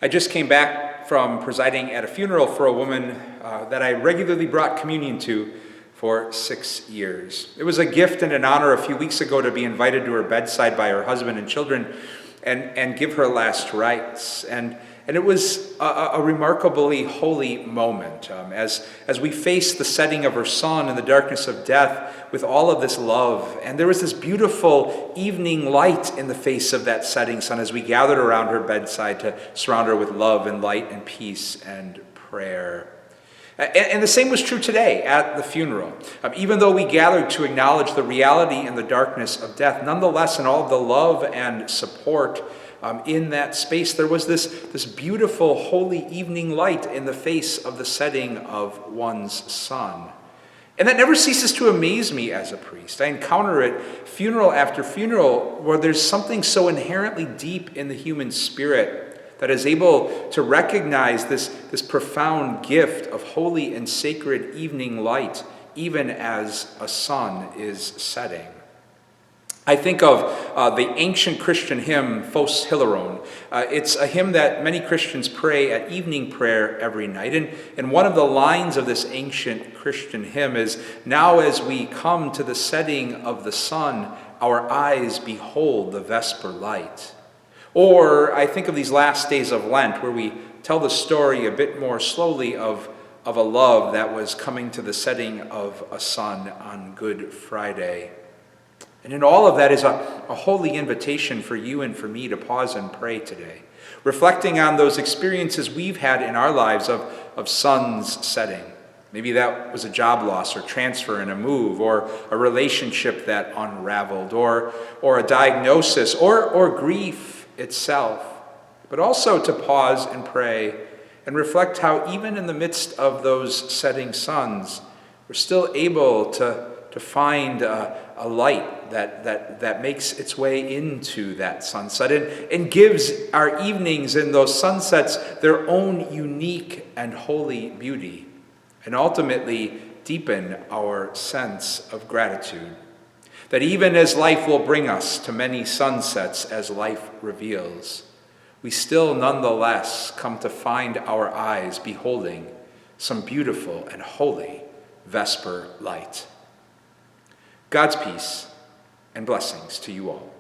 I just came back from presiding at a funeral for a woman that I regularly brought communion to for 6 years. It was a gift and an honor a few weeks ago to be invited to her bedside by her husband and children and give her last rites. And it was a remarkably holy moment as we faced the setting of her son in the darkness of death with all of this love. And there was this beautiful evening light in the face of that setting sun as we gathered around her bedside to surround her with love and light and peace and prayer. And the same was true today at the funeral. Even though we gathered to acknowledge the reality and the darkness of death, nonetheless, in all of the love and support in that space, there was this beautiful, holy evening light in the face of the setting of one's son. And that never ceases to amaze me as a priest. I encounter it funeral after funeral where there's something so inherently deep in the human spirit that is able to recognize this profound gift of holy and sacred evening light, even as a sun is setting. I think of the ancient Christian hymn, Phos Hilaron. It's a hymn that many Christians pray at evening prayer every night. And one of the lines of this ancient Christian hymn is, "Now as we come to the setting of the sun, our eyes behold the vesper light." Or I think of these last days of Lent, where we tell the story a bit more slowly of a love that was coming to the setting of a sun on Good Friday. And in all of that is a holy invitation for you and for me to pause and pray today, reflecting on those experiences we've had in our lives of suns setting. Maybe that was a job loss or transfer and a move, or a relationship that unraveled, or a diagnosis, or grief itself, but also to pause and pray and reflect how even in the midst of those setting suns, we're still able to find a light that makes its way into that sunset and gives our evenings and those sunsets their own unique and holy beauty, and ultimately deepen our sense of gratitude. That even as life will bring us to many sunsets as life reveals, we still nonetheless come to find our eyes beholding some beautiful and holy vesper light. God's peace and blessings to you all.